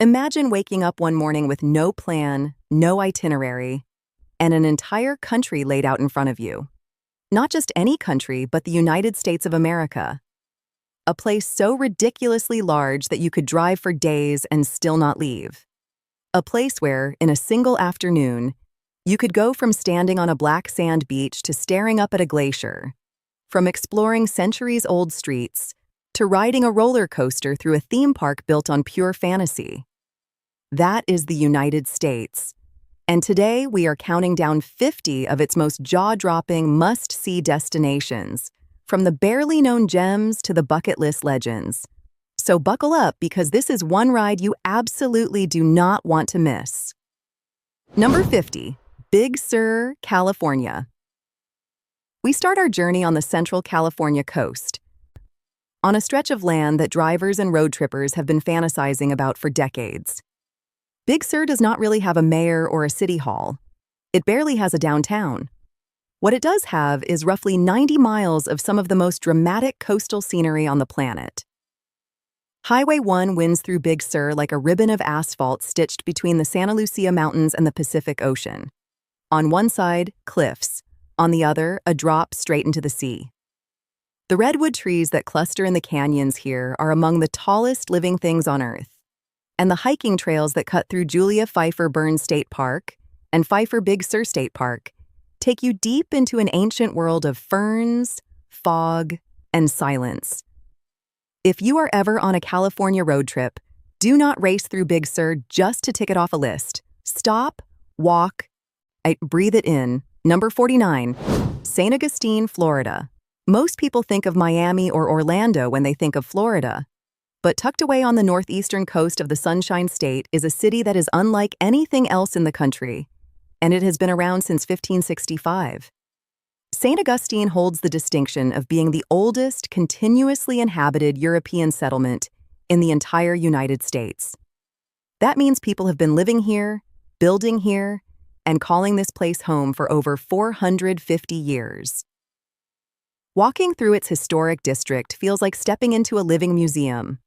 Imagine waking up one morning with no plan, no itinerary, and an entire country laid out in front of you. Not just any country, but the United States of America. A place so ridiculously large that you could drive for days and still not leave. A place where, in a single afternoon, you could go from standing on a black sand beach to staring up at a glacier, from exploring centuries-old streets to riding a roller coaster through a theme park built on pure fantasy. That is the United States. And today we are counting down 50 of its most jaw-dropping, must-see destinations, from the barely known gems to the bucket list legends. So buckle up, because this is one ride you absolutely do not want to miss. Number 50, Big Sur, California. We start our journey on the central California coast, on a stretch of land that drivers and road trippers have been fantasizing about for decades. Big Sur does not really have a mayor or a city hall. It barely has a downtown. What it does have is roughly 90 miles of some of the most dramatic coastal scenery on the planet. Highway 1 winds through Big Sur like a ribbon of asphalt stitched between the Santa Lucia Mountains and the Pacific Ocean. On one side, cliffs. On the other, a drop straight into the sea. The redwood trees that cluster in the canyons here are among the tallest living things on Earth. And the hiking trails that cut through Julia Pfeiffer Burns State Park and Pfeiffer Big Sur State Park take you deep into an ancient world of ferns, fog, and silence. If you are ever on a California road trip, do not race through Big Sur just to tick it off a list. Stop, walk, breathe it in. Number 49, St. Augustine, Florida. Most people think of Miami or Orlando when they think of Florida. But tucked away on the northeastern coast of the Sunshine State is a city that is unlike anything else in the country, and it has been around since 1565. St. Augustine holds the distinction of being the oldest continuously inhabited European settlement in the entire United States. That means people have been living here, building here, and calling this place home for over 450 years. Walking through its historic district feels like stepping into a living museum.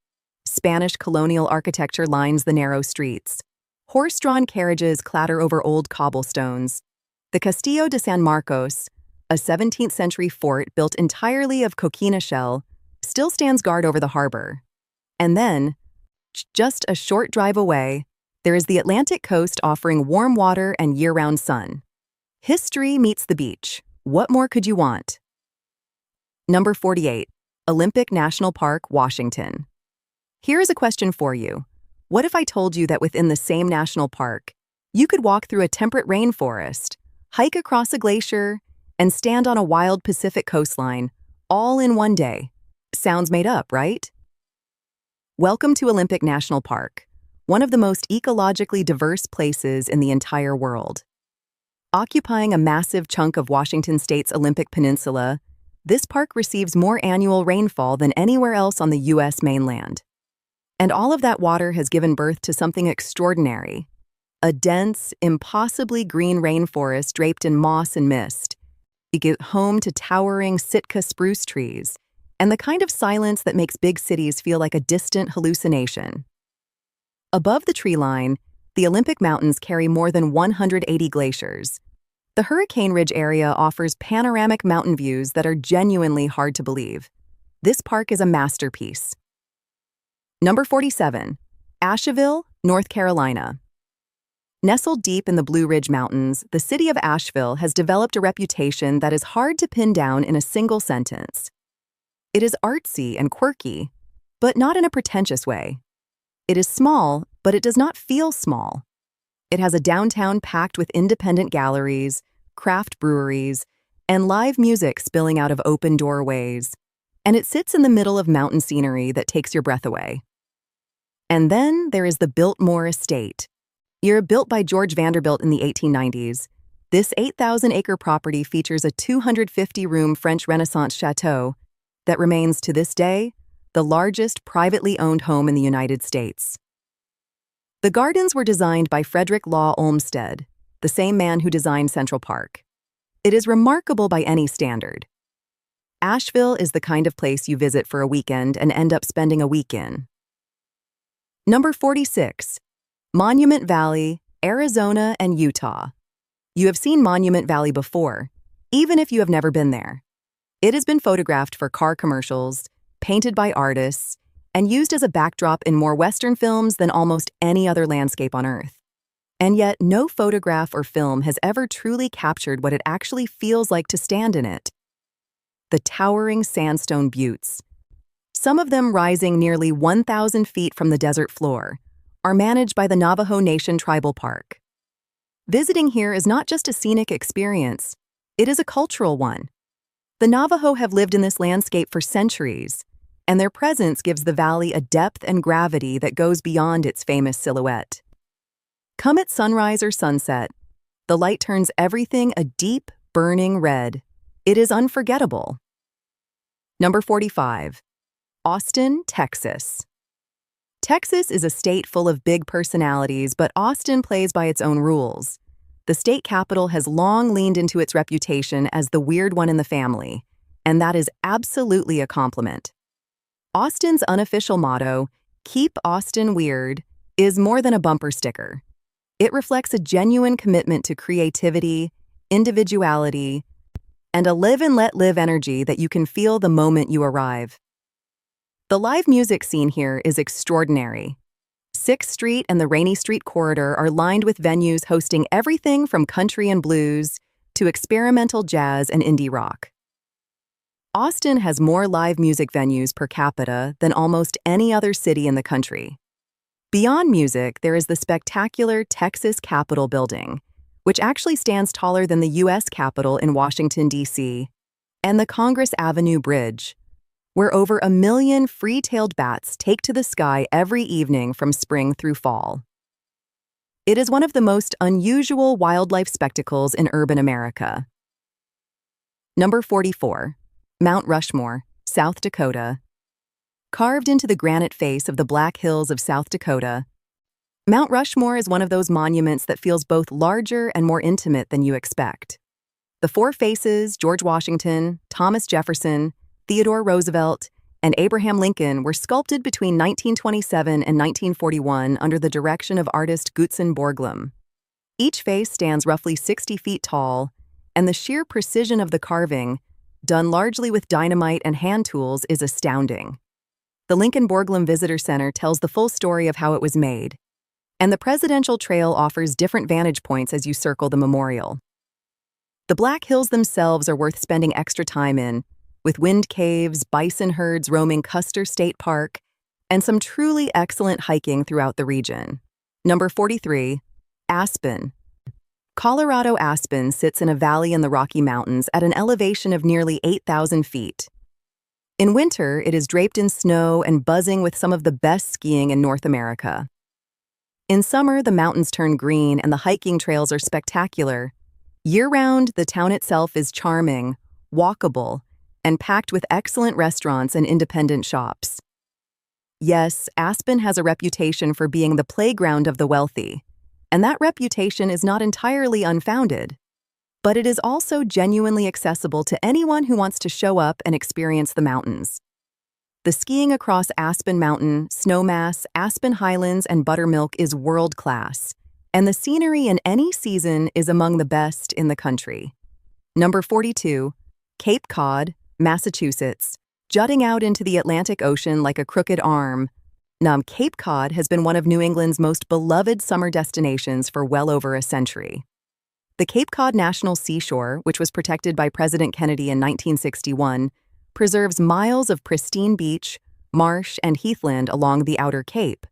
Spanish colonial architecture lines the narrow streets. Horse-drawn carriages clatter over old cobblestones. The Castillo de San Marcos, a 17th-century fort built entirely of coquina shell, still stands guard over the harbor. And then, just a short drive away, there is the Atlantic coast offering warm water and year-round sun. History meets the beach. What more could you want? Number 48, Olympic National Park, Washington. Here is a question for you. What if I told you that within the same national park, you could walk through a temperate rainforest, hike across a glacier, and stand on a wild Pacific coastline, all in one day? Sounds made up, right? Welcome to Olympic National Park, one of the most ecologically diverse places in the entire world. Occupying a massive chunk of Washington State's Olympic Peninsula, this park receives more annual rainfall than anywhere else on the U.S. mainland. And all of that water has given birth to something extraordinary. A dense, impossibly green rainforest draped in moss and mist. You get home to towering Sitka spruce trees, and the kind of silence that makes big cities feel like a distant hallucination. Above the tree line, the Olympic Mountains carry more than 180 glaciers. The Hurricane Ridge area offers panoramic mountain views that are genuinely hard to believe. This park is a masterpiece. Number 47, Asheville, North Carolina. Nestled deep in the Blue Ridge Mountains, the city of Asheville has developed a reputation that is hard to pin down in a single sentence. It is artsy and quirky, but not in a pretentious way. It is small, but it does not feel small. It has a downtown packed with independent galleries, craft breweries, and live music spilling out of open doorways. And it sits in the middle of mountain scenery that takes your breath away. And then there is the Biltmore Estate. Year built by George Vanderbilt in the 1890s, this 8,000-acre property features a 250-room French Renaissance chateau that remains to this day the largest privately owned home in the United States. The gardens were designed by Frederick Law Olmsted, the same man who designed Central Park. It is remarkable by any standard. Asheville is the kind of place you visit for a weekend and end up spending a week in. Number 46. Monument Valley, Arizona and Utah. You have seen Monument Valley before, even if you have never been there. It has been photographed for car commercials, painted by artists, and used as a backdrop in more Western films than almost any other landscape on Earth. And yet, no photograph or film has ever truly captured what it actually feels like to stand in it. The towering sandstone buttes, some of them rising nearly 1,000 feet from the desert floor, are managed by the Navajo Nation Tribal Park. Visiting here is not just a scenic experience, it is a cultural one. The Navajo have lived in this landscape for centuries, and their presence gives the valley a depth and gravity that goes beyond its famous silhouette. Come at sunrise or sunset, the light turns everything a deep, burning red. It is unforgettable. Number 45. Austin, Texas. Texas is a state full of big personalities, but Austin plays by its own rules. The state capital has long leaned into its reputation as the weird one in the family, and that is absolutely a compliment. Austin's unofficial motto, "Keep Austin Weird," is more than a bumper sticker. It reflects a genuine commitment to creativity, individuality, and a live and let live energy that you can feel the moment you arrive. The live music scene here is extraordinary. 6th Street and the Rainy Street corridor are lined with venues hosting everything from country and blues to experimental jazz and indie rock. Austin has more live music venues per capita than almost any other city in the country. Beyond music, there is the spectacular Texas Capitol building, which actually stands taller than the U.S. Capitol in Washington, D.C., and the Congress Avenue Bridge, where over 1 million free-tailed bats take to the sky every evening from spring through fall. It is one of the most unusual wildlife spectacles in urban America. Number 44. Mount Rushmore, South Dakota. Carved into the granite face of the Black Hills of South Dakota, Mount Rushmore is one of those monuments that feels both larger and more intimate than you expect. The four faces, George Washington, Thomas Jefferson, Theodore Roosevelt, and Abraham Lincoln, were sculpted between 1927 and 1941 under the direction of artist Gutzon Borglum. Each face stands roughly 60 feet tall, and the sheer precision of the carving, done largely with dynamite and hand tools, is astounding. The Lincoln Borglum Visitor Center tells the full story of how it was made, and the Presidential Trail offers different vantage points as you circle the memorial. The Black Hills themselves are worth spending extra time in, with wind caves, bison herds roaming Custer State Park, and some truly excellent hiking throughout the region. Number 43. Aspen. Colorado Aspen sits in a valley in the Rocky Mountains at an elevation of nearly 8,000 feet. In winter, it is draped in snow and buzzing with some of the best skiing in North America. In summer, the mountains turn green and the hiking trails are spectacular. Year-round, the town itself is charming, walkable, and packed with excellent restaurants and independent shops. Yes, Aspen has a reputation for being the playground of the wealthy, and that reputation is not entirely unfounded. But it is also genuinely accessible to anyone who wants to show up and experience the mountains. The skiing across Aspen Mountain, Snowmass, Aspen Highlands, and Buttermilk is world-class, and the scenery in any season is among the best in the country. Number 42. Cape Cod, Massachusetts. Jutting out into the Atlantic Ocean like a crooked arm, Cape Cod has been one of New England's most beloved summer destinations for well over a century. The Cape Cod National Seashore, which was protected by President Kennedy in 1961, preserves miles of pristine beach, marsh, and heathland along the outer cape.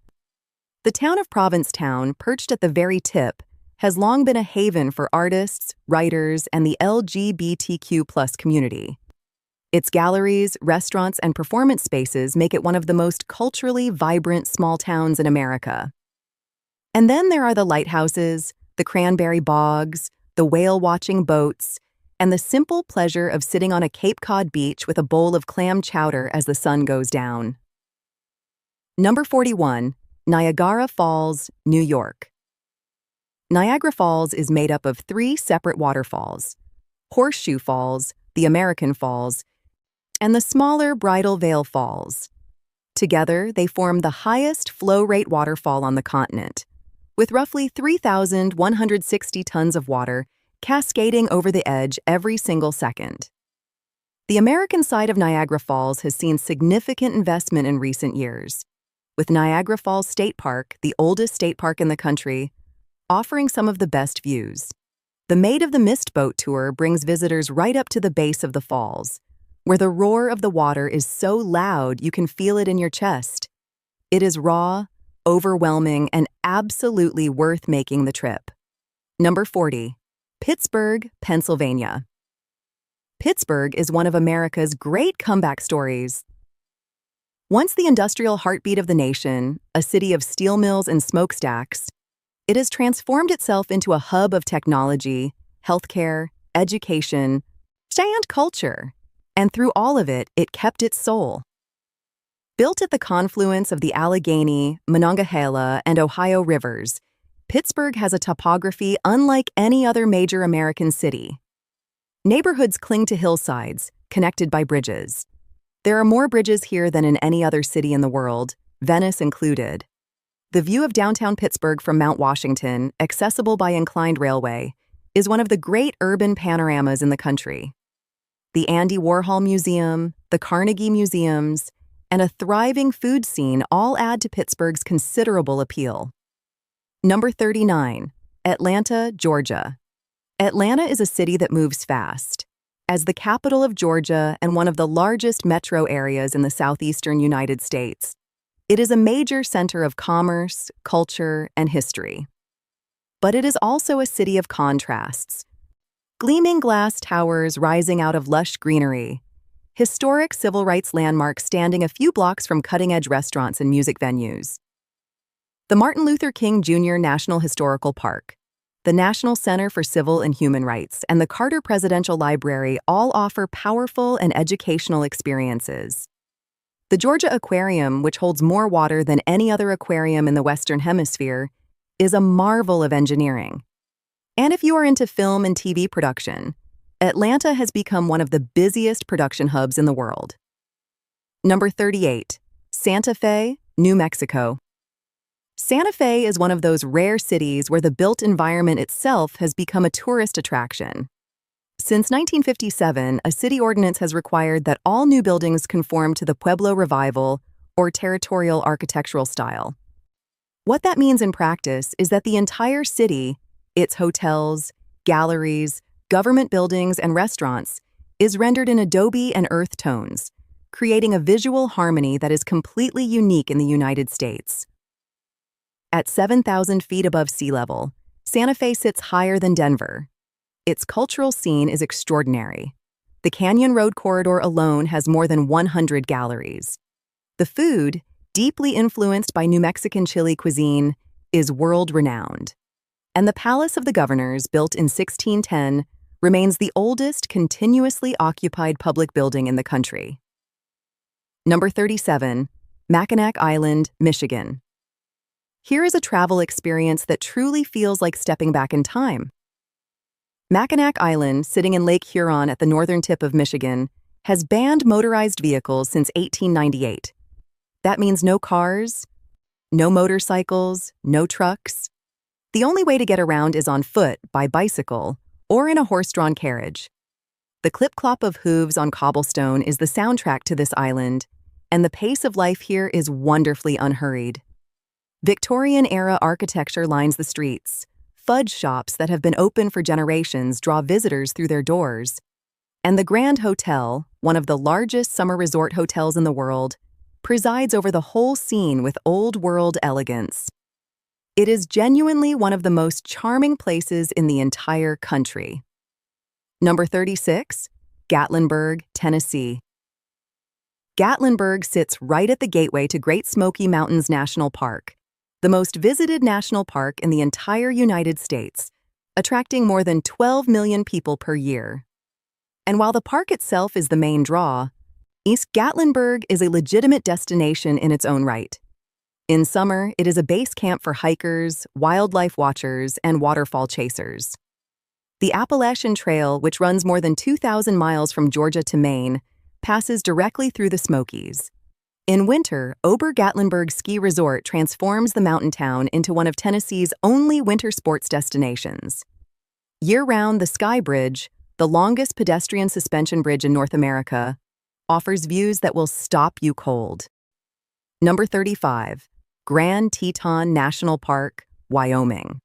The town of Provincetown, perched at the very tip, has long been a haven for artists, writers, and the LGBTQ+ community. Its galleries, restaurants, and performance spaces make it one of the most culturally vibrant small towns in America. And then there are the lighthouses, the cranberry bogs, the whale-watching boats, and the simple pleasure of sitting on a Cape Cod beach with a bowl of clam chowder as the sun goes down. Number 41. Niagara Falls, New York. Niagara Falls is made up of 3 separate waterfalls: Horseshoe Falls, the American Falls, and the smaller Bridal Veil Falls. Together, they form the highest flow rate waterfall on the continent, with roughly 3,160 tons of water cascading over the edge every single second. The American side of Niagara Falls has seen significant investment in recent years, with Niagara Falls State Park, the oldest state park in the country, offering some of the best views. The Maid of the Mist boat tour brings visitors right up to the base of the falls, where the roar of the water is so loud you can feel it in your chest. It is raw, overwhelming, and absolutely worth making the trip. Number 40. Pittsburgh, Pennsylvania. Pittsburgh is one of America's great comeback stories. Once the industrial heartbeat of the nation, a city of steel mills and smokestacks, it has transformed itself into a hub of technology, healthcare, education, and culture. And through all of it, it kept its soul. Built at the confluence of the Allegheny, Monongahela, and Ohio rivers, Pittsburgh has a topography unlike any other major American city. Neighborhoods cling to hillsides, connected by bridges. There are more bridges here than in any other city in the world, Venice included. The view of downtown Pittsburgh from Mount Washington, accessible by inclined railway, is one of the great urban panoramas in the country. The Andy Warhol Museum, the Carnegie Museums, and a thriving food scene all add to Pittsburgh's considerable appeal. Number 39. Atlanta, Georgia. Atlanta is a city that moves fast. As the capital of Georgia and one of the largest metro areas in the southeastern United States, it is a major center of commerce, culture, and history. But it is also a city of contrasts. Gleaming glass towers rising out of lush greenery, historic civil rights landmarks standing a few blocks from cutting-edge restaurants and music venues. The Martin Luther King Jr. National Historical Park, the National Center for Civil and Human Rights, and the Carter Presidential Library all offer powerful and educational experiences. The Georgia Aquarium, which holds more water than any other aquarium in the Western Hemisphere, is a marvel of engineering. And if you are into film and TV production, Atlanta has become one of the busiest production hubs in the world. Number 38. Santa Fe, New Mexico. Santa Fe is one of those rare cities where the built environment itself has become a tourist attraction. Since 1957, a city ordinance has required that all new buildings conform to the Pueblo Revival or territorial architectural style. What that means in practice is that the entire city, its hotels, galleries, government buildings, and restaurants, is rendered in adobe and earth tones, creating a visual harmony that is completely unique in the United States. At 7,000 feet above sea level, Santa Fe sits higher than Denver. Its cultural scene is extraordinary. The Canyon Road corridor alone has more than 100 galleries. The food, deeply influenced by New Mexican chili cuisine, is world-renowned. And the Palace of the Governors, built in 1610, remains the oldest continuously occupied public building in the country. Number 37. Mackinac Island, Michigan. Here is a travel experience that truly feels like stepping back in time. Mackinac Island, sitting in Lake Huron at the northern tip of Michigan, has banned motorized vehicles since 1898. That means no cars, no motorcycles, no trucks. The only way to get around is on foot, by bicycle, or in a horse-drawn carriage. The clip-clop of hooves on cobblestone is the soundtrack to this island, and the pace of life here is wonderfully unhurried. Victorian-era architecture lines the streets. Fudge shops that have been open for generations draw visitors through their doors. And the Grand Hotel, one of the largest summer resort hotels in the world, presides over the whole scene with old-world elegance. It is genuinely one of the most charming places in the entire country. Number 36. Gatlinburg, Tennessee. Gatlinburg sits right at the gateway to Great Smoky Mountains National Park, the most visited national park in the entire United States, attracting more than 12 million people per year. And while the park itself is the main draw, East Gatlinburg is a legitimate destination in its own right. In summer, it is a base camp for hikers, wildlife watchers, and waterfall chasers. The Appalachian Trail, which runs more than 2,000 miles from Georgia to Maine, passes directly through the Smokies. In winter, Gatlinburg Ski Resort transforms the mountain town into one of Tennessee's only winter sports destinations. Year-round, the Sky Bridge, the longest pedestrian suspension bridge in North America, offers views that will stop you cold. Number 35. Grand Teton National Park, Wyoming.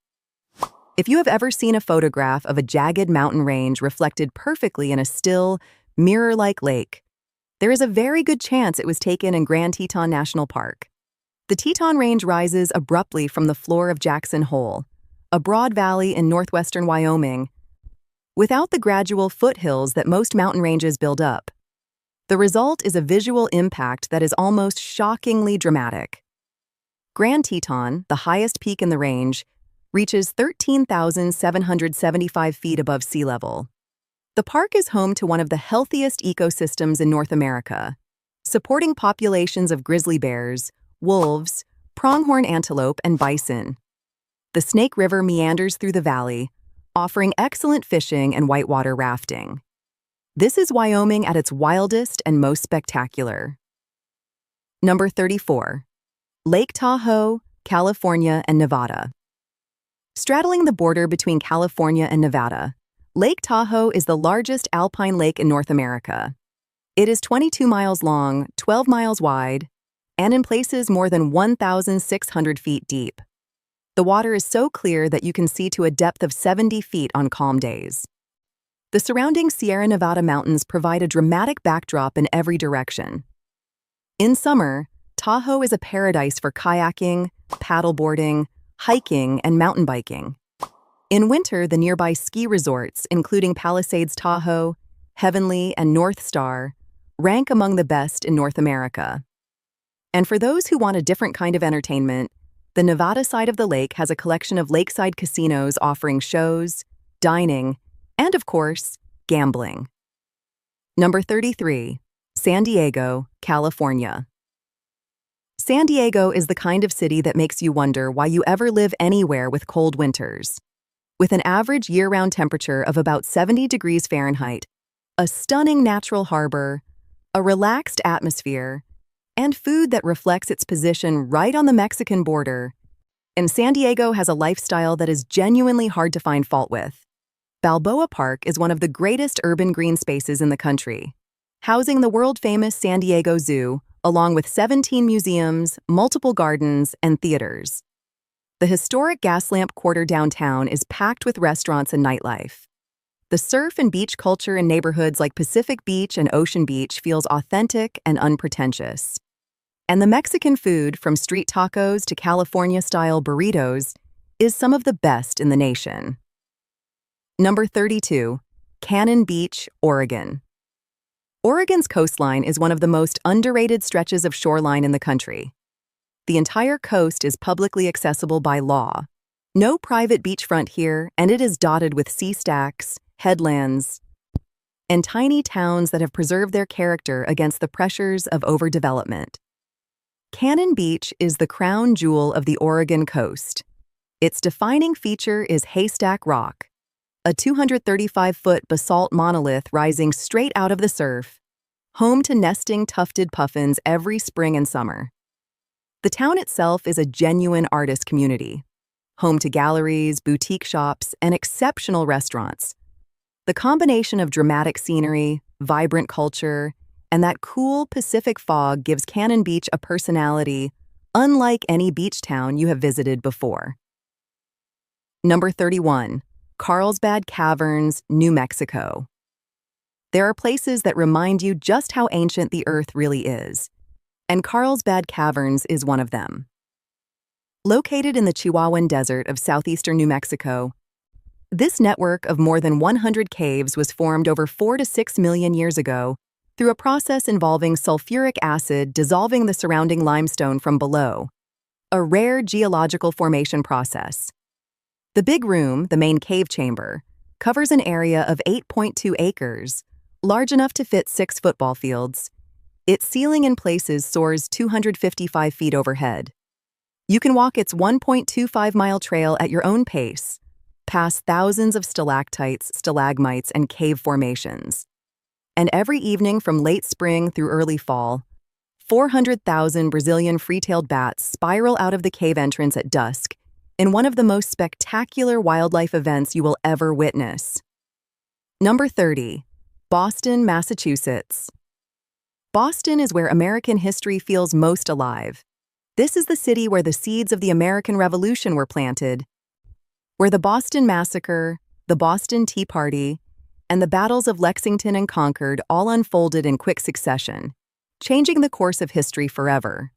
If you have ever seen a photograph of a jagged mountain range reflected perfectly in a still, mirror-like lake, there is a very good chance it was taken in Grand Teton National Park. The Teton Range rises abruptly from the floor of Jackson Hole, a broad valley in northwestern Wyoming, without the gradual foothills that most mountain ranges build up. The result is a visual impact that is almost shockingly dramatic. Grand Teton, the highest peak in the range, reaches 13,775 feet above sea level. The park is home to one of the healthiest ecosystems in North America, supporting populations of grizzly bears, wolves, pronghorn antelope, and bison. The Snake River meanders through the valley, offering excellent fishing and whitewater rafting. This is Wyoming at its wildest and most spectacular. Number 34. Lake Tahoe, California and Nevada. Straddling the border between California and Nevada, Lake Tahoe is the largest alpine lake in North America. It is 22 miles long, 12 miles wide, and in places more than 1,600 feet deep. The water is so clear that you can see to a depth of 70 feet on calm days. The surrounding Sierra Nevada mountains provide a dramatic backdrop in every direction. In summer, Tahoe is a paradise for kayaking, paddleboarding, hiking, and mountain biking. In winter, the nearby ski resorts, including Palisades Tahoe, Heavenly, and North Star, rank among the best in North America. And for those who want a different kind of entertainment, the Nevada side of the lake has a collection of lakeside casinos offering shows, dining, and of course, gambling. Number 33. San Diego, California. San Diego is the kind of city that makes you wonder why you ever live anywhere with cold winters. With an average year-round temperature of about 70 degrees Fahrenheit, a stunning natural harbor, a relaxed atmosphere, and food that reflects its position right on the Mexican border, and San Diego has a lifestyle that is genuinely hard to find fault with. Balboa Park is one of the greatest urban green spaces in the country, housing the world-famous San Diego Zoo, along with 17 museums, multiple gardens, and theaters. The historic Gaslamp Quarter downtown is packed with restaurants and nightlife. The surf and beach culture in neighborhoods like Pacific Beach and Ocean Beach feels authentic and unpretentious. And the Mexican food, from street tacos to California-style burritos, is some of the best in the nation. Number 32. Cannon Beach, Oregon. Oregon's coastline is one of the most underrated stretches of shoreline in the country. The entire coast is publicly accessible by law. No private beachfront here, and it is dotted with sea stacks, headlands, and tiny towns that have preserved their character against the pressures of overdevelopment. Cannon Beach is the crown jewel of the Oregon coast. Its defining feature is Haystack Rock, a 235-foot basalt monolith rising straight out of the surf, home to nesting tufted puffins every spring and summer. The town itself is a genuine artist community, home to galleries, boutique shops, and exceptional restaurants. The combination of dramatic scenery, vibrant culture, and that cool Pacific fog gives Cannon Beach a personality unlike any beach town you have visited before. Number 31. Carlsbad Caverns, New Mexico. There are places that remind you just how ancient the Earth really is, and Carlsbad Caverns is one of them. Located in the Chihuahuan Desert of southeastern New Mexico, this network of more than 100 caves was formed over 4 to 6 million years ago through a process involving sulfuric acid dissolving the surrounding limestone from below, a rare geological formation process. The Big Room, the main cave chamber, covers an area of 8.2 acres, large enough to fit 6 football fields. Its ceiling in places soars 255 feet overhead. You can walk its 1.25-mile trail at your own pace, past thousands of stalactites, stalagmites, and cave formations. And every evening from late spring through early fall, 400,000 Brazilian free-tailed bats spiral out of the cave entrance at dusk in one of the most spectacular wildlife events you will ever witness. Number 30. Boston, Massachusetts. Boston is where American history feels most alive. This is the city where the seeds of the American Revolution were planted, where the Boston Massacre, the Boston Tea Party, and the battles of Lexington and Concord all unfolded in quick succession, changing the course of history forever.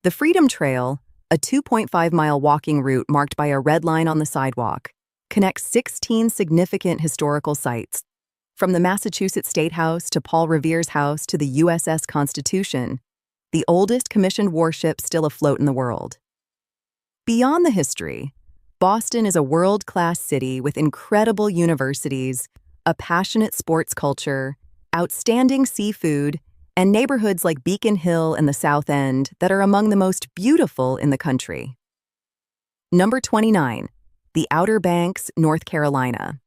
The Freedom Trail, a 2.5-mile walking route marked by a red line on the sidewalk, connects 16 significant historical sites, from the Massachusetts State House to Paul Revere's house to the USS Constitution, the oldest commissioned warship still afloat in the world. Beyond the history, Boston is a world-class city with incredible universities, a passionate sports culture, outstanding seafood, and neighborhoods like Beacon Hill and the South End that are among the most beautiful in the country. Number 29. The Outer Banks, North Carolina.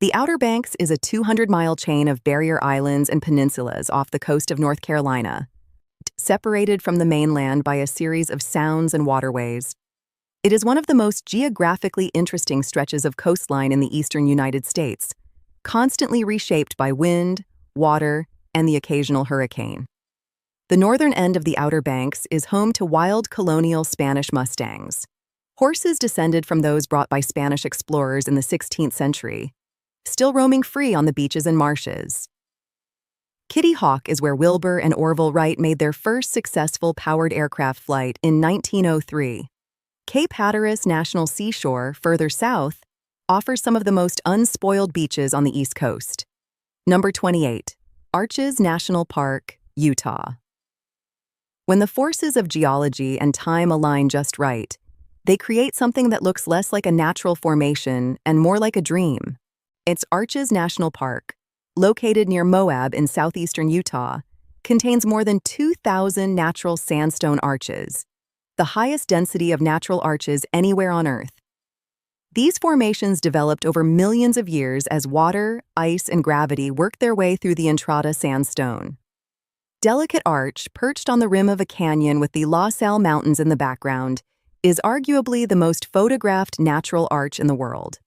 The Outer Banks is a 200-mile chain of barrier islands and peninsulas off the coast of North Carolina, separated from the mainland by a series of sounds and waterways. It is one of the most geographically interesting stretches of coastline in the eastern United States, constantly reshaped by wind, water, and the occasional hurricane. The northern end of the Outer Banks is home to wild colonial Spanish mustangs, horses descended from those brought by Spanish explorers in the 16th century, still roaming free on the beaches and marshes. Kitty Hawk is where Wilbur and Orville Wright made their first successful powered aircraft flight in 1903. Cape Hatteras National Seashore, further south, offers some of the most unspoiled beaches on the East Coast. Number 28. Arches National Park, Utah. When the forces of geology and time align just right, they create something that looks less like a natural formation and more like a dream. Its Arches National Park, located near Moab in southeastern Utah, contains more than 2,000 natural sandstone arches, the highest density of natural arches anywhere on Earth. These formations developed over millions of years as water, ice, and gravity worked their way through the Entrada sandstone. Delicate Arch, perched on the rim of a canyon with the La Salle Mountains in the background, is arguably the most photographed natural arch in the world.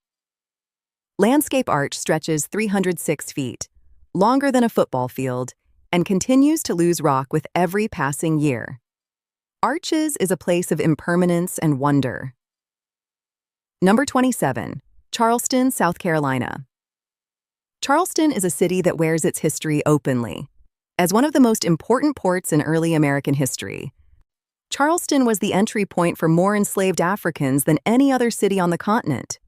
Landscape Arch stretches 306 feet, longer than a football field, and continues to lose rock with every passing year. Arches is a place of impermanence and wonder. Number 27. Charleston, South Carolina. Charleston is a city that wears its history openly. As one of the most important ports in early American history, Charleston was the entry point for more enslaved Africans than any other city on the continent.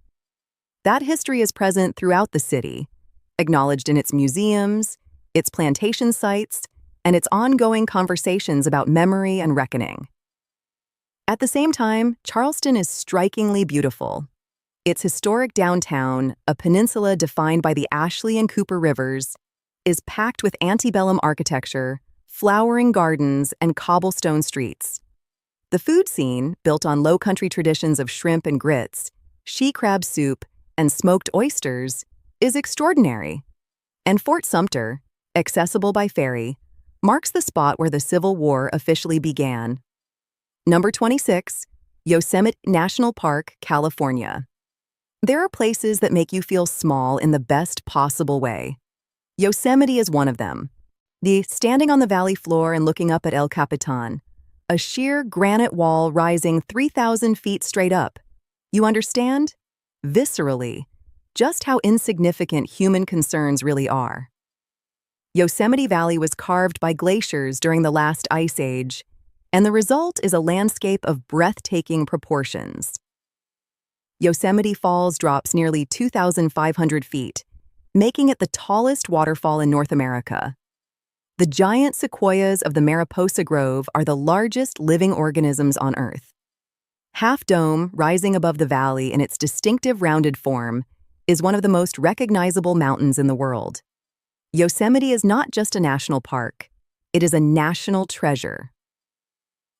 That history is present throughout the city, acknowledged in its museums, its plantation sites, and its ongoing conversations about memory and reckoning. At the same time, Charleston is strikingly beautiful. Its historic downtown, a peninsula defined by the Ashley and Cooper Rivers, is packed with antebellum architecture, flowering gardens, and cobblestone streets. The food scene, built on low-country traditions of shrimp and grits, she-crab soup, and smoked oysters, is extraordinary. And Fort Sumter, accessible by ferry, marks the spot where the Civil War officially began. Number 26. Yosemite National Park, California. There are places that make you feel small in the best possible way. Yosemite is one of them. Standing on the valley floor and looking up at El Capitan, a sheer granite wall rising 3,000 feet straight up. You understand? Viscerally, just how insignificant human concerns really are. Yosemite Valley was carved by glaciers during the last ice age, and the result is a landscape of breathtaking proportions. Yosemite Falls drops nearly 2,500 feet, making it the tallest waterfall in North America. The giant sequoias of the Mariposa Grove are the largest living organisms on Earth. Half Dome, rising above the valley in its distinctive rounded form, is one of the most recognizable mountains in the world. Yosemite is not just a national park, it is a national treasure.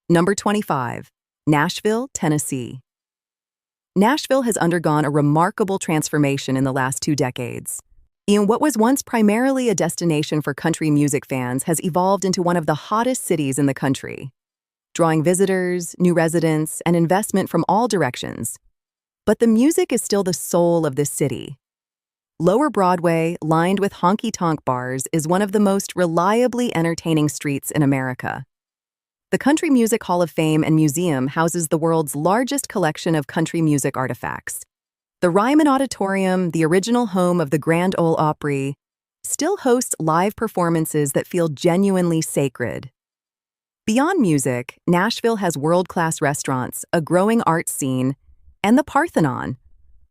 Number 25. Nashville, Tennessee. Nashville has undergone a remarkable transformation in the last 2 decades. What was once primarily a destination for country music fans has evolved into one of the hottest cities in the country, drawing visitors, new residents, and investment from all directions. But the music is still the soul of this city. Lower Broadway, lined with honky-tonk bars, is one of the most reliably entertaining streets in America. The Country Music Hall of Fame and Museum houses the world's largest collection of country music artifacts. The Ryman Auditorium, the original home of the Grand Ole Opry, still hosts live performances that feel genuinely sacred. Beyond music, Nashville has world-class restaurants, a growing art scene, and the Parthenon,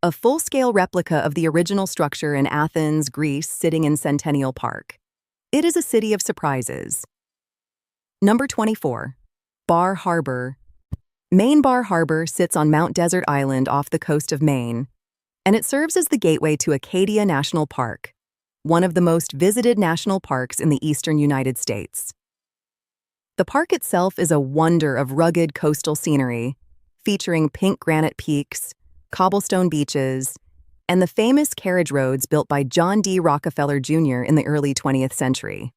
a full-scale replica of the original structure in Athens, Greece, sitting in Centennial Park. It is a city of surprises. Number 24. Bar Harbor. Maine Bar Harbor sits on Mount Desert Island off the coast of Maine, and it serves as the gateway to Acadia National Park, one of the most visited national parks in the eastern United States. The park itself is a wonder of rugged coastal scenery, featuring pink granite peaks, cobblestone beaches, and the famous carriage roads built by John D. Rockefeller Jr. in the early 20th century.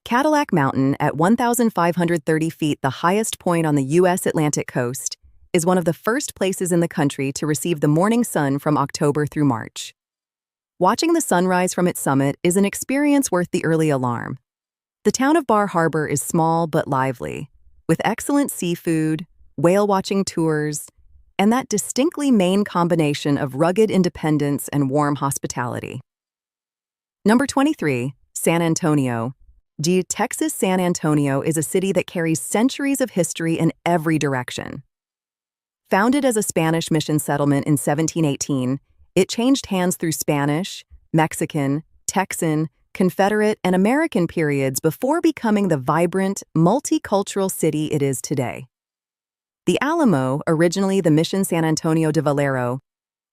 Cadillac Mountain, at 1,530 feet, the highest point on the U.S. Atlantic coast, is one of the first places in the country to receive the morning sun from October through March. Watching the sunrise from its summit is an experience worth the early alarm. The town of Bar Harbor is small but lively, with excellent seafood, whale-watching tours, and that distinctly Maine combination of rugged independence and warm hospitality. Number 23, San Antonio. Texas San Antonio is a city that carries centuries of history in every direction. Founded as a Spanish mission settlement in 1718, it changed hands through Spanish, Mexican, Texan, Confederate, and American periods before becoming the vibrant, multicultural city it is today. The Alamo, originally the Mission San Antonio de Valero,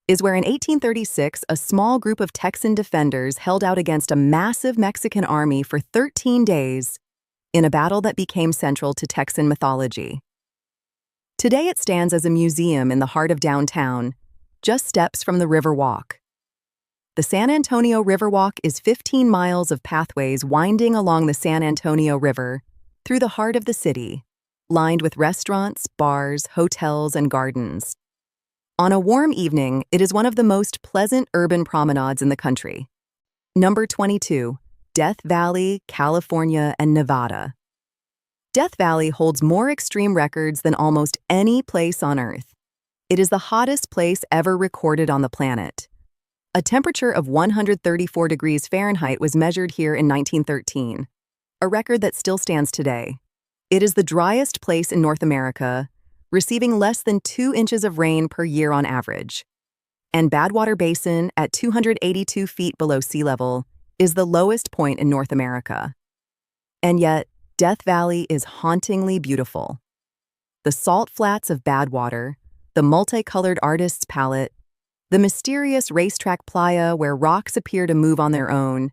is where in 1836 a small group of Texan defenders held out against a massive Mexican army for 13 days in a battle that became central to Texan mythology. Today it stands as a museum in the heart of downtown, just steps from the River Walk. The San Antonio River Walk is 15 miles of pathways winding along the San Antonio River through the heart of the city, lined with restaurants, bars, hotels, and gardens. On a warm evening, it is one of the most pleasant urban promenades in the country. Number 22, Death Valley, California, and Nevada. Death Valley holds more extreme records than almost any place on Earth. It is the hottest place ever recorded on the planet. A temperature of 134 degrees Fahrenheit was measured here in 1913, a record that still stands today. It is the driest place in North America, receiving less than 2 inches of rain per year on average. And Badwater Basin, at 282 feet below sea level, is the lowest point in North America. And yet, Death Valley is hauntingly beautiful. The salt flats of Badwater, the multicolored artist's palette, the mysterious racetrack playa where rocks appear to move on their own,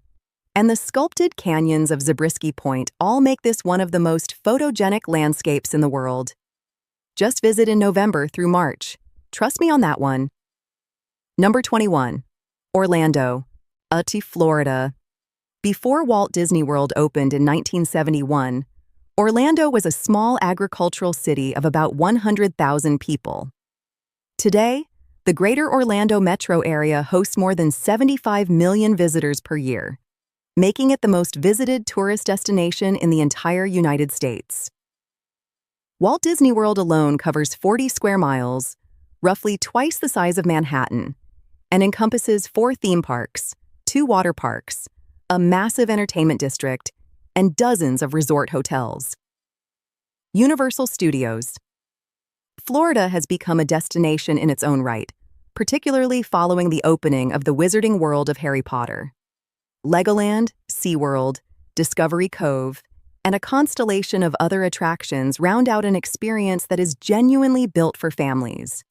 and the sculpted canyons of Zabriskie Point all make this one of the most photogenic landscapes in the world. Just visit in November through March. Trust me on that one. Number 21. Orlando, Florida. Before Walt Disney World opened in 1971, Orlando was a small agricultural city of about 100,000 people. Today, the greater Orlando metro area hosts more than 75 million visitors per year, making it the most visited tourist destination in the entire United States. Walt Disney World alone covers 40 square miles, roughly twice the size of Manhattan, and encompasses 4 theme parks, 2 water parks, a massive entertainment district, and dozens of resort hotels. Universal Studios. Florida has become a destination in its own right, particularly following the opening of the Wizarding World of Harry Potter. Legoland, SeaWorld, Discovery Cove, and a constellation of other attractions round out an experience that is genuinely built for families.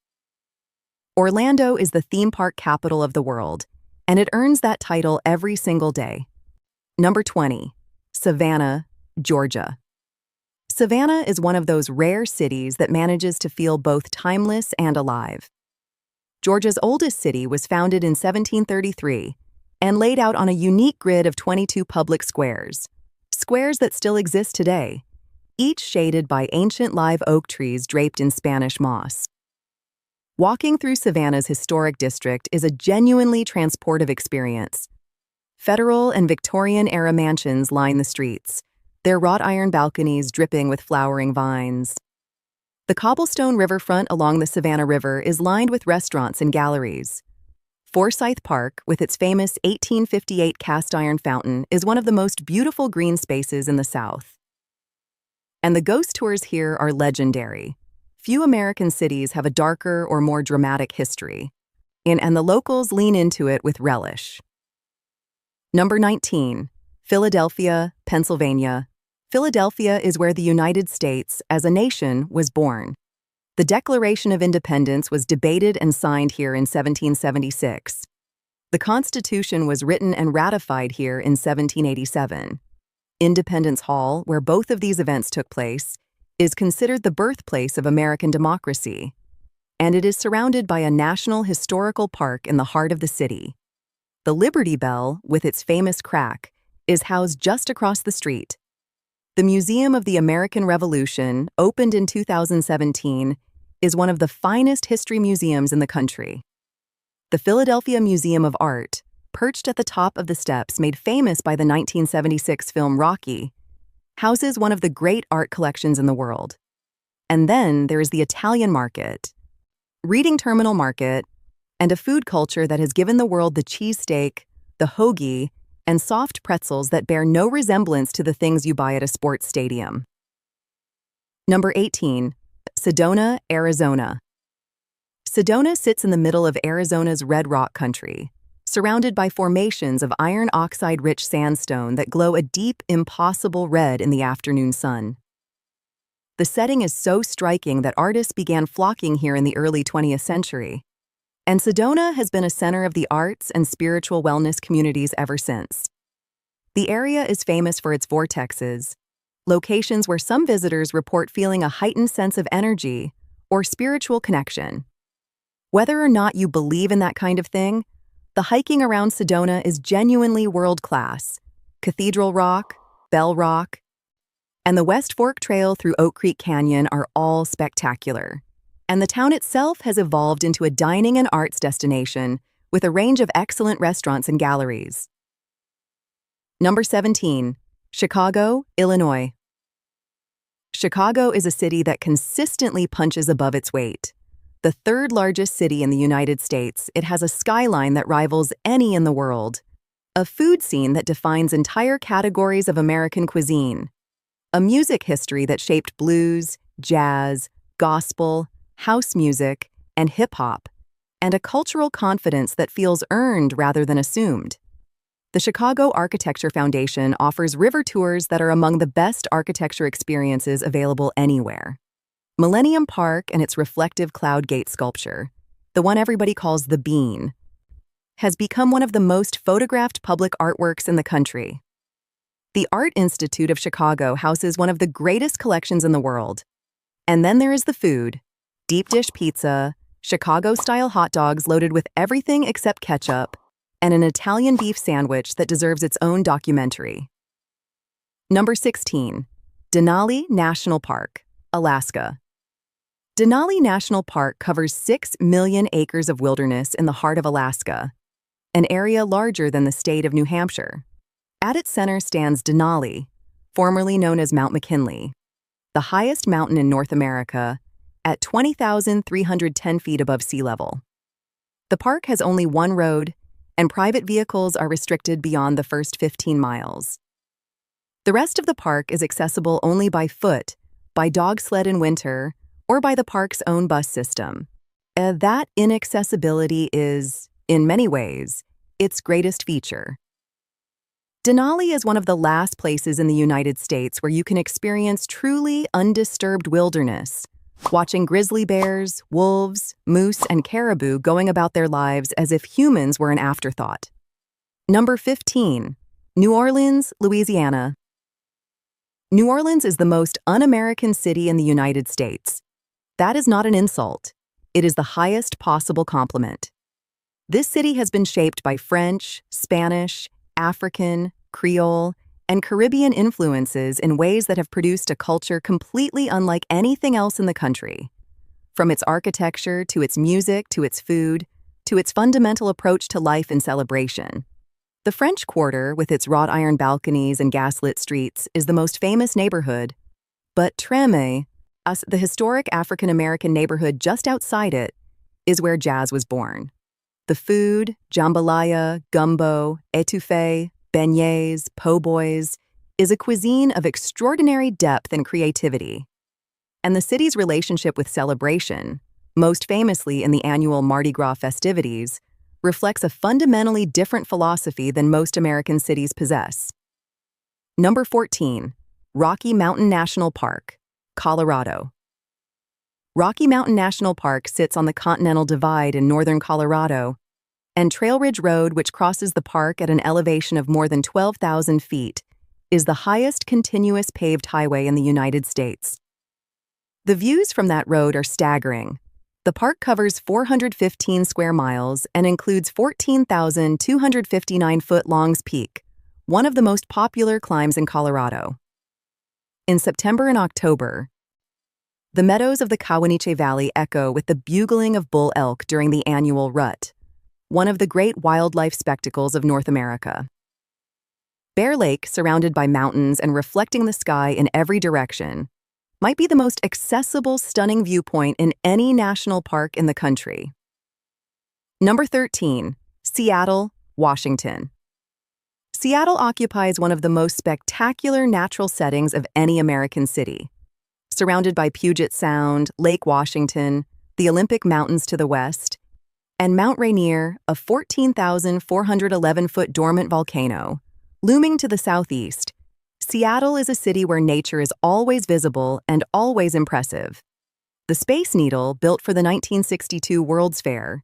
Orlando is the theme park capital of the world, and it earns that title every single day. Number 20, Savannah, Georgia. Savannah is one of those rare cities that manages to feel both timeless and alive. Georgia's oldest city was founded in 1733 and laid out on a unique grid of 22 public squares. Squares that still exist today, each shaded by ancient live oak trees draped in Spanish moss. Walking through Savannah's historic district is a genuinely transportive experience. Federal and Victorian-era mansions line the streets, their wrought iron balconies dripping with flowering vines. The cobblestone riverfront along the Savannah River is lined with restaurants and galleries. Forsyth Park, with its famous 1858 cast-iron fountain, is one of the most beautiful green spaces in the South. And the ghost tours here are legendary. Few American cities have a darker or more dramatic history, and the locals lean into it with relish. Number 19. Philadelphia, Pennsylvania. Philadelphia is where the United States, as a nation, was born. The Declaration of Independence was debated and signed here in 1776. The Constitution was written and ratified here in 1787. Independence Hall, where both of these events took place, is considered the birthplace of American democracy, and it is surrounded by a national historical park in the heart of the city. The Liberty Bell, with its famous crack, is housed just across the street. The Museum of the American Revolution, opened in 2017, is one of the finest history museums in the country. The Philadelphia Museum of Art, perched at the top of the steps made famous by the 1976 film Rocky, houses one of the great art collections in the world. And then there is the Italian market, Reading Terminal Market, and a food culture that has given the world the cheesesteak, the hoagie, and soft pretzels that bear no resemblance to the things you buy at a sports stadium. Number 18. Sedona, Arizona. Sedona sits in the middle of Arizona's Red Rock Country, surrounded by formations of iron oxide-rich sandstone that glow a deep, impossible red in the afternoon sun. The setting is so striking that artists began flocking here in the early 20th century, and Sedona has been a center of the arts and spiritual wellness communities ever since. The area is famous for its vortexes, locations where some visitors report feeling a heightened sense of energy or spiritual connection. Whether or not you believe in that kind of thing, the hiking around Sedona is genuinely world-class. Cathedral Rock, Bell Rock, and the West Fork Trail through Oak Creek Canyon are all spectacular. And the town itself has evolved into a dining and arts destination with a range of excellent restaurants and galleries. Number 17. Chicago, Illinois. Chicago is a city that consistently punches above its weight. The third largest city in the United States, it has a skyline that rivals any in the world, a food scene that defines entire categories of American cuisine, a music history that shaped blues, jazz, gospel, house music, and hip-hop, and a cultural confidence that feels earned rather than assumed. The Chicago Architecture Foundation offers river tours that are among the best architecture experiences available anywhere. Millennium Park and its reflective cloud gate sculpture, the one everybody calls the Bean, has become one of the most photographed public artworks in the country. The Art Institute of Chicago houses one of the greatest collections in the world. And then there is the food: deep dish pizza, Chicago-style hot dogs loaded with everything except ketchup, and an Italian beef sandwich that deserves its own documentary. Number 16. Denali National Park, Alaska. Denali National Park covers 6 million acres of wilderness in the heart of Alaska, an area larger than the state of New Hampshire. At its center stands Denali, formerly known as Mount McKinley, the highest mountain in North America, at 20,310 feet above sea level. The park has only one road, and private vehicles are restricted beyond the first 15 miles. The rest of the park is accessible only by foot, by dog sled in winter, or by the park's own bus system. That inaccessibility is, in many ways, its greatest feature. Denali is one of the last places in the United States where you can experience truly undisturbed wilderness, watching grizzly bears, wolves, moose, and caribou going about their lives as if humans were an afterthought. Number 15. New Orleans, Louisiana. New Orleans is the most un-American city in the United States. That is not an insult. It is the highest possible compliment. This city has been shaped by French, Spanish, African, Creole, and Caribbean influences in ways that have produced a culture completely unlike anything else in the country. From its architecture to its music to its food, to its fundamental approach to life and celebration. The French Quarter, with its wrought iron balconies and gaslit streets, is the most famous neighborhood, but Treme, the historic African-American neighborhood just outside it, is where jazz was born. The food, jambalaya, gumbo, etouffee, beignets, po' boys, is a cuisine of extraordinary depth and creativity. And the city's relationship with celebration, most famously in the annual Mardi Gras festivities, reflects a fundamentally different philosophy than most American cities possess. Number 14, Rocky Mountain National Park, Colorado. Rocky Mountain National Park sits on the Continental Divide in northern Colorado, and Trail Ridge Road, which crosses the park at an elevation of more than 12,000 feet, is the highest continuous paved highway in the United States. The views from that road are staggering. The park covers 415 square miles and includes 14,259-foot Longs Peak, one of the most popular climbs in Colorado. In September and October, the meadows of the Kawaniche Valley echo with the bugling of bull elk during the annual rut, one of the great wildlife spectacles of North America. Bear Lake, surrounded by mountains and reflecting the sky in every direction, might be the most accessible, stunning viewpoint in any national park in the country. Number 13, Seattle, Washington. Seattle occupies one of the most spectacular natural settings of any American city. Surrounded by Puget Sound, Lake Washington, the Olympic Mountains to the west, and Mount Rainier, a 14,411-foot dormant volcano, looming to the southeast, Seattle is a city where nature is always visible and always impressive. The Space Needle, built for the 1962 World's Fair,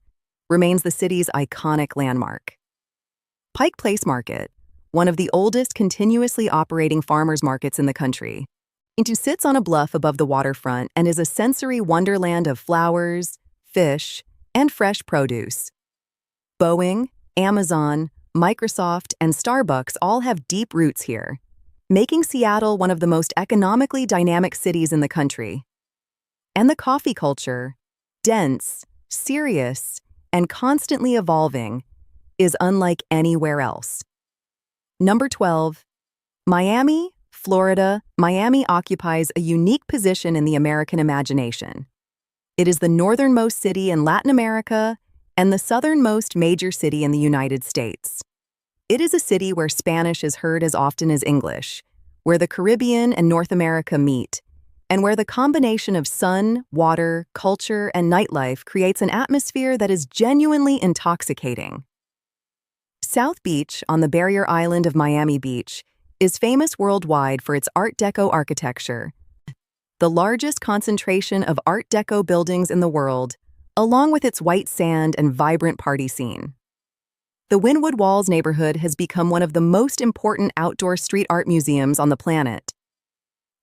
remains the city's iconic landmark. Pike Place Market, one of the oldest continuously operating farmers markets in the country, sits on a bluff above the waterfront and is a sensory wonderland of flowers, fish, and fresh produce. Boeing, Amazon, Microsoft, and Starbucks all have deep roots here, making Seattle one of the most economically dynamic cities in the country. And the coffee culture, dense, serious, and constantly evolving, is unlike anywhere else. Number 12, Miami, Florida. Miami occupies a unique position in the American imagination. It is the northernmost city in Latin America and the southernmost major city in the United States. It is a city where Spanish is heard as often as English, where the Caribbean and North America meet, and where the combination of sun, water, culture, and nightlife creates an atmosphere that is genuinely intoxicating. South Beach, on the barrier island of Miami Beach, is famous worldwide for its Art Deco architecture, the largest concentration of Art Deco buildings in the world, along with its white sand and vibrant party scene. The Wynwood Walls neighborhood has become one of the most important outdoor street art museums on the planet.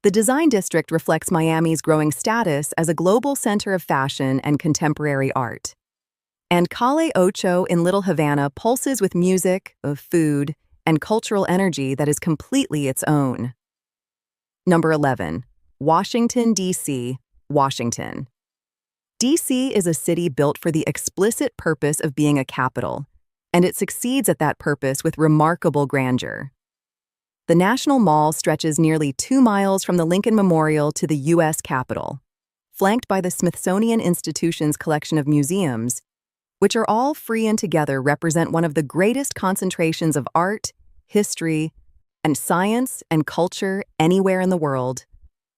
The design district reflects Miami's growing status as a global center of fashion and contemporary art. And Calle Ocho in Little Havana pulses with music, food, and cultural energy that is completely its own. Number 11, Washington, D.C., Washington. D.C. is a city built for the explicit purpose of being a capital, and it succeeds at that purpose with remarkable grandeur. The National Mall stretches nearly 2 miles from the Lincoln Memorial to the U.S. Capitol, flanked by the Smithsonian Institution's collection of museums, which are all free and together represent one of the greatest concentrations of art, history, and science and culture anywhere in the world.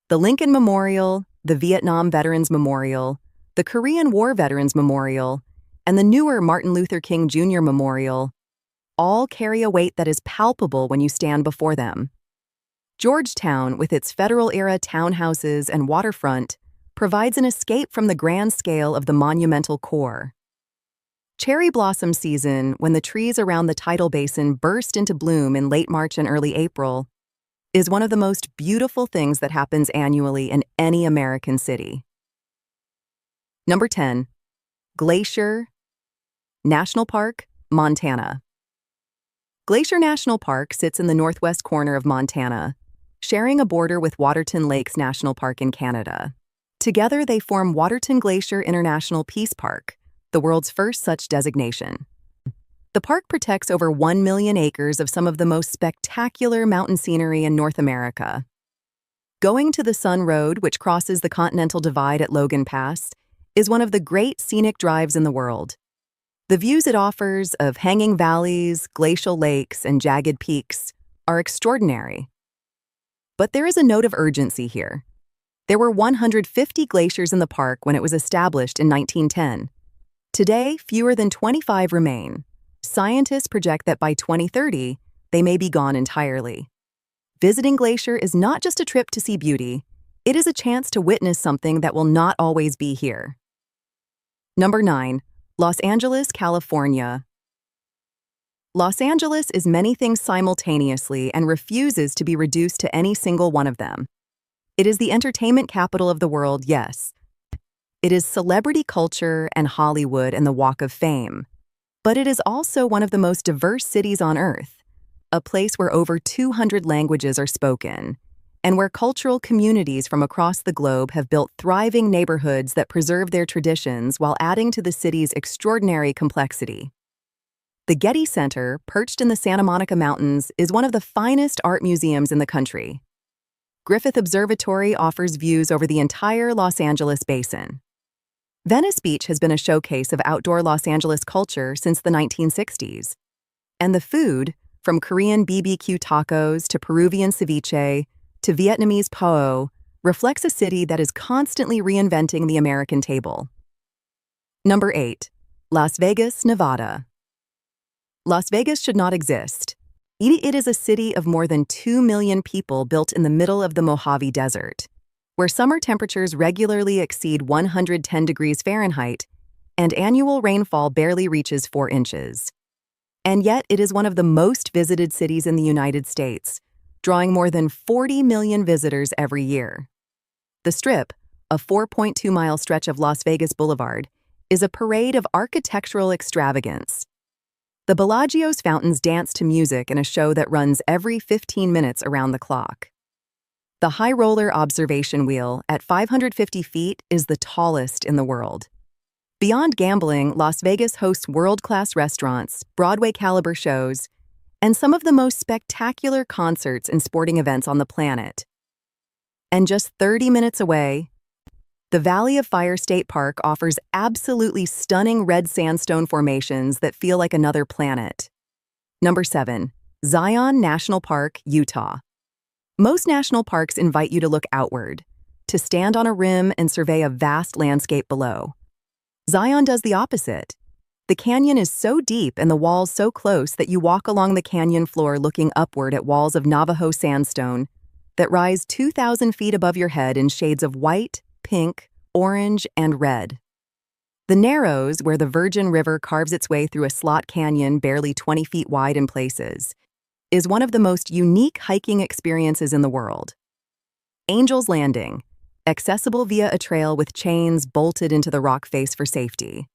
The Lincoln Memorial, the Vietnam Veterans Memorial, the Korean War Veterans Memorial, and the newer Martin Luther King Jr. Memorial all carry a weight that is palpable when you stand before them. Georgetown, with its Federal-era townhouses and waterfront, provides an escape from the grand scale of the monumental core. Cherry blossom season, when the trees around the tidal basin burst into bloom in late March and early April, is one of the most beautiful things that happens annually in any American city. Number 10, Glacier, National Park, Montana. Glacier National Park sits in the northwest corner of Montana, sharing a border with Waterton Lakes National Park in Canada. Together, they form Waterton Glacier International Peace Park, the world's first such designation. The park protects over 1 million acres of some of the most spectacular mountain scenery in North America. Going to the Sun Road, which crosses the Continental Divide at Logan Pass, is one of the great scenic drives in the world. The views it offers of hanging valleys, glacial lakes, and jagged peaks are extraordinary. But there is a note of urgency here. There were 150 glaciers in the park when it was established in 1910. Today, fewer than 25 remain. Scientists project that by 2030, they may be gone entirely. Visiting Glacier is not just a trip to see beauty, it is a chance to witness something that will not always be here. Number 9. Los Angeles, California. Los Angeles is many things simultaneously and refuses to be reduced to any single one of them. It is the entertainment capital of the world, yes. It is celebrity culture and Hollywood and the Walk of Fame. But it is also one of the most diverse cities on Earth, a place where over 200 languages are spoken, and where cultural communities from across the globe have built thriving neighborhoods that preserve their traditions while adding to the city's extraordinary complexity. The Getty Center, perched in the Santa Monica Mountains, is one of the finest art museums in the country. Griffith Observatory offers views over the entire Los Angeles basin. Venice Beach has been a showcase of outdoor Los Angeles culture since the 1960s. And the food, from Korean BBQ tacos to Peruvian ceviche to Vietnamese pho, reflects a city that is constantly reinventing the American table. Number 8. Las Vegas, Nevada. Las Vegas should not exist. It is a city of more than 2 million people built in the middle of the Mojave Desert, where summer temperatures regularly exceed 110 degrees Fahrenheit and annual rainfall barely reaches 4 inches. And yet, it is one of the most visited cities in the United States, drawing more than 40 million visitors every year. The Strip, a 4.2-mile stretch of Las Vegas Boulevard, is a parade of architectural extravagance. The Bellagio's fountains dance to music in a show that runs every 15 minutes around the clock. The High Roller Observation Wheel, at 550 feet, is the tallest in the world. Beyond gambling, Las Vegas hosts world-class restaurants, Broadway-caliber shows, and some of the most spectacular concerts and sporting events on the planet. And just 30 minutes away, the Valley of Fire State Park offers absolutely stunning red sandstone formations that feel like another planet. Number 7. Zion National Park, Utah. Most national parks invite you to look outward, to stand on a rim and survey a vast landscape below. Zion does the opposite. The canyon is so deep and the walls so close that you walk along the canyon floor looking upward at walls of Navajo sandstone that rise 2,000 feet above your head in shades of white, pink, orange, and red. The Narrows, where the Virgin River carves its way through a slot canyon barely 20 feet wide in places, is one of the most unique hiking experiences in the world. Angel's Landing, accessible via a trail with chains bolted into the rock face for safety,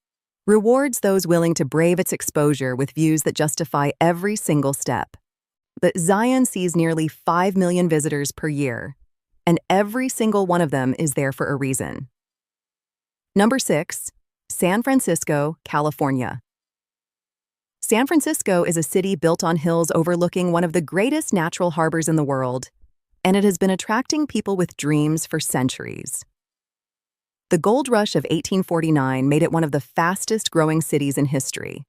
rewards those willing to brave its exposure with views that justify every single step. But Zion sees nearly 5 million visitors per year, and every single one of them is there for a reason. Number 6. San Francisco, California. San Francisco is a city built on hills overlooking one of the greatest natural harbors in the world, and it has been attracting people with dreams for centuries. The gold rush of 1849 made it one of the fastest-growing cities in history.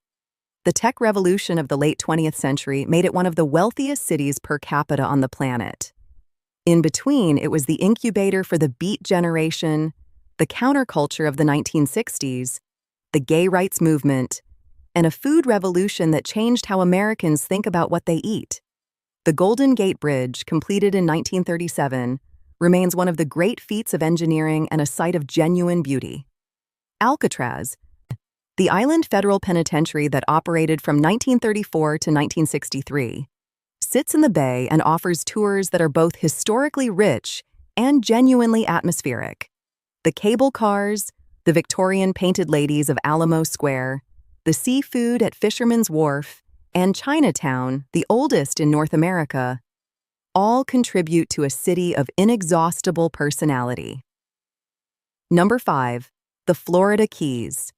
The tech revolution of the late 20th century made it one of the wealthiest cities per capita on the planet. In between, it was the incubator for the Beat generation, the counterculture of the 1960s, the gay rights movement, and a food revolution that changed how Americans think about what they eat. The Golden Gate Bridge, completed in 1937, remains one of the great feats of engineering and a site of genuine beauty. Alcatraz, the island federal penitentiary that operated from 1934 to 1963, sits in the bay and offers tours that are both historically rich and genuinely atmospheric. The cable cars, the Victorian painted ladies of Alamo Square, the seafood at Fisherman's Wharf, and Chinatown, the oldest in North America, all contribute to a city of inexhaustible personality. Number 5. The Florida Keys.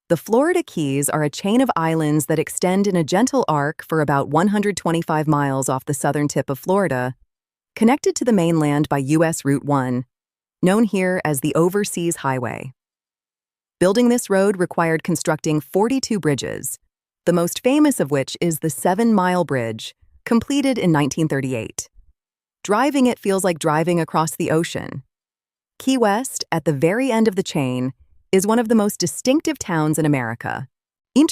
The Florida Keys are a chain of islands that extend in a gentle arc for about 125 miles off the southern tip of Florida, connected to the mainland by U.S. Route 1, known here as the Overseas Highway. Building this road required constructing 42 bridges, the most famous of which is the 7-Mile Bridge, completed in 1938. Driving it feels like driving across the ocean. Key West, at the very end of the chain, is one of the most distinctive towns in America.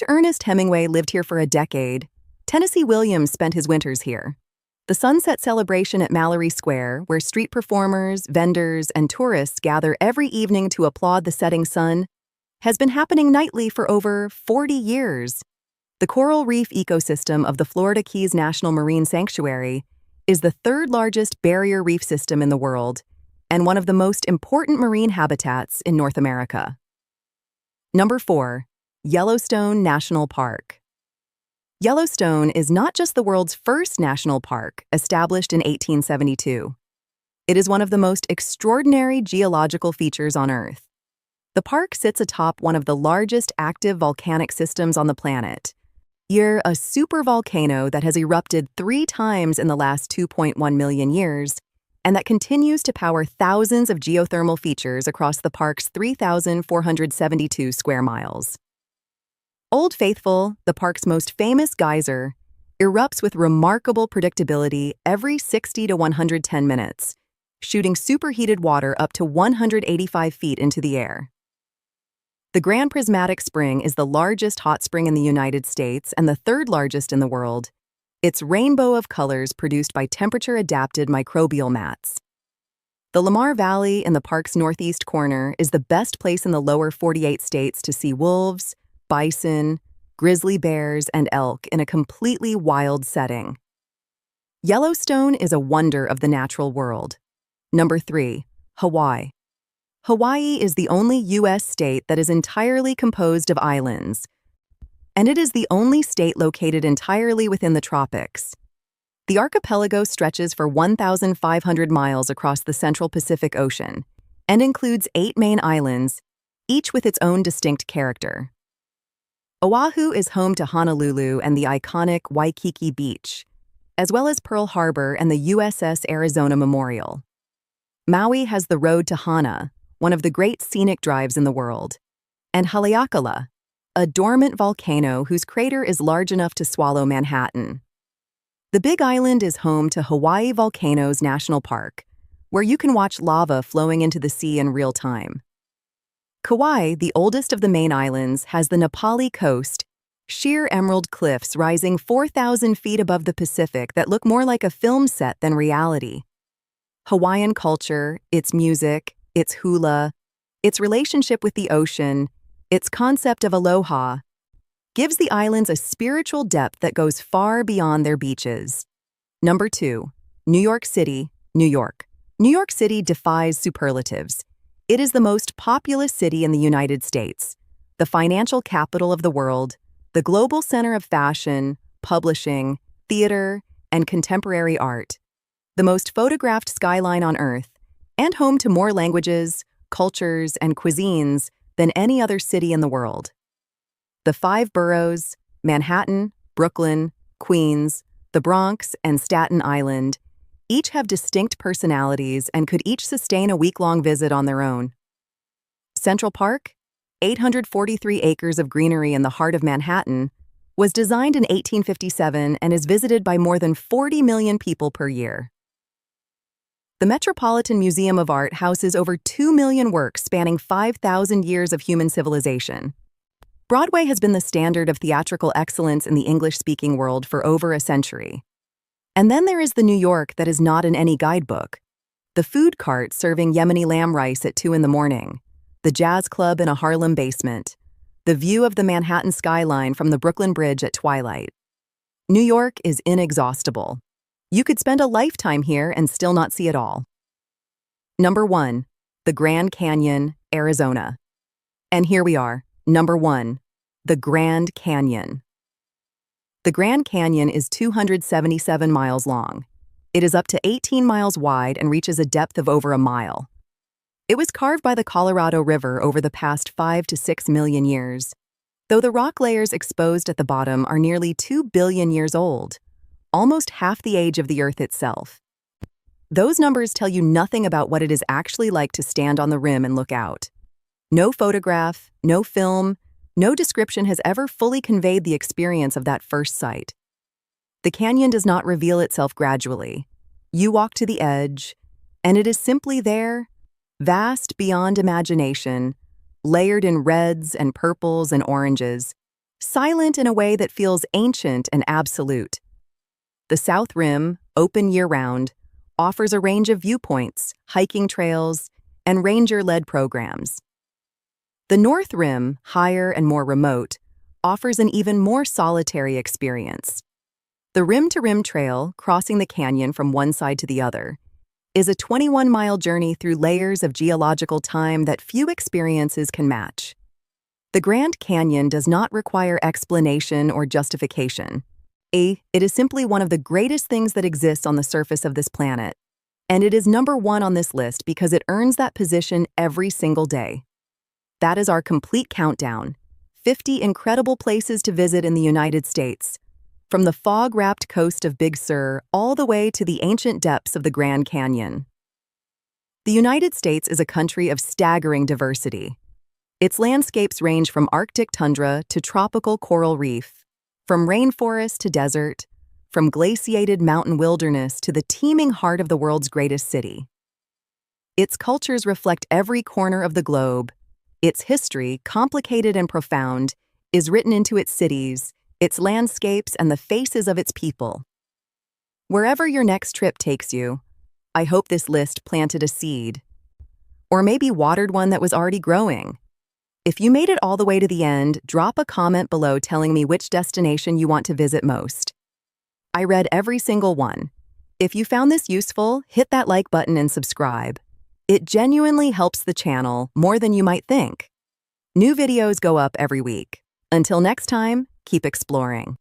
Ernest Hemingway lived here for a decade. Tennessee Williams spent his winters here. The Sunset Celebration at Mallory Square, where street performers, vendors, and tourists gather every evening to applaud the setting sun, has been happening nightly for over 40 years. The coral reef ecosystem of the Florida Keys National Marine Sanctuary is the third largest barrier reef system in the world and one of the most important marine habitats in North America. Number 4. Yellowstone National Park. Yellowstone is not just the world's first national park, established in 1872. It is one of the most extraordinary geological features on Earth. The park sits atop one of the largest active volcanic systems on the planet, a supervolcano that has erupted 3 times in the last 2.1 million years, and that continues to power thousands of geothermal features across the park's 3,472 square miles. Old Faithful, the park's most famous geyser, erupts with remarkable predictability every 60 to 110 minutes, shooting superheated water up to 185 feet into the air. The Grand Prismatic Spring is the largest hot spring in the United States and the third largest in the world. Its rainbow of colors produced by temperature-adapted microbial mats. The Lamar Valley in the park's northeast corner is the best place in the lower 48 states to see wolves, bison, grizzly bears, and elk in a completely wild setting. Yellowstone is a wonder of the natural world. Number 3. Hawaii. Hawaii is the only U.S. state that is entirely composed of islands, and it is the only state located entirely within the tropics. The archipelago stretches for 1,500 miles across the central Pacific Ocean and includes 8 main islands, each with its own distinct character. Oahu is home to Honolulu and the iconic Waikiki Beach, as well as Pearl Harbor and the USS Arizona Memorial. Maui has the Road to Hana, one of the great scenic drives in the world, and Haleakala, a dormant volcano whose crater is large enough to swallow Manhattan. The Big Island is home to Hawaii Volcanoes National Park, where you can watch lava flowing into the sea in real time. Kauai, the oldest of the main islands, has the Nepali coast, sheer emerald cliffs rising 4,000 feet above the Pacific that look more like a film set than reality. Hawaiian culture, its music, its hula, its relationship with the ocean, its concept of aloha, gives the islands a spiritual depth that goes far beyond their beaches. Number 2. New York City, New York. New York City defies superlatives. It is the most populous city in the United States, the financial capital of the world, the global center of fashion, publishing, theater, and contemporary art, the most photographed skyline on Earth, and home to more languages, cultures, and cuisines than any other city in the world. The 5 boroughs, Manhattan, Brooklyn, Queens, the Bronx, and Staten Island, each have distinct personalities and could each sustain a week-long visit on their own. Central Park, 843 acres of greenery in the heart of Manhattan, was designed in 1857 and is visited by more than 40 million people per year. The Metropolitan Museum of Art houses over 2 million works spanning 5,000 years of human civilization. Broadway has been the standard of theatrical excellence in the English-speaking world for over a century. And then there is the New York that is not in any guidebook. The food cart serving Yemeni lamb rice at 2 in the morning, the jazz club in a Harlem basement, the view of the Manhattan skyline from the Brooklyn Bridge at twilight. New York is inexhaustible. You could spend a lifetime here and still not see it all. Number 1. The Grand Canyon, Arizona. And here we are, number 1. the Grand Canyon. The Grand Canyon is 277 miles long. It is up to 18 miles wide and reaches a depth of over a mile. It was carved by the Colorado River over the past 5 to 6 million years, though the rock layers exposed at the bottom are nearly 2 billion years old, almost half the age of the Earth itself. Those numbers tell you nothing about what it is actually like to stand on the rim and look out. No photograph, no film, no description has ever fully conveyed the experience of that first sight. The canyon does not reveal itself gradually. You walk to the edge, and it is simply there, vast beyond imagination, layered in reds and purples and oranges, silent in a way that feels ancient and absolute. The South Rim, open year-round, offers a range of viewpoints, hiking trails, and ranger-led programs. The North Rim, higher and more remote, offers an even more solitary experience. The Rim-to-Rim Trail, crossing the canyon from one side to the other, is a 21-mile journey through layers of geological time that few experiences can match. The Grand Canyon does not require explanation or justification. It is simply one of the greatest things that exists on the surface of this planet, and it is number one on this list because it earns that position every single day. That is our complete countdown, 50 incredible places to visit in the United States, from the fog-wrapped coast of Big Sur all the way to the ancient depths of the Grand Canyon. The United States is a country of staggering diversity. Its landscapes range from Arctic tundra to tropical coral reef, from rainforest to desert, from glaciated mountain wilderness to the teeming heart of the world's greatest city. Its cultures reflect every corner of the globe. Its history, complicated and profound, is written into its cities, its landscapes, and the faces of its people. Wherever your next trip takes you, I hope this list planted a seed, or maybe watered one that was already growing. If you made it all the way to the end, drop a comment below telling me which destination you want to visit most. I read every single one. If you found this useful, hit that like button and subscribe. It genuinely helps the channel more than you might think. New videos go up every week. Until next time, keep exploring.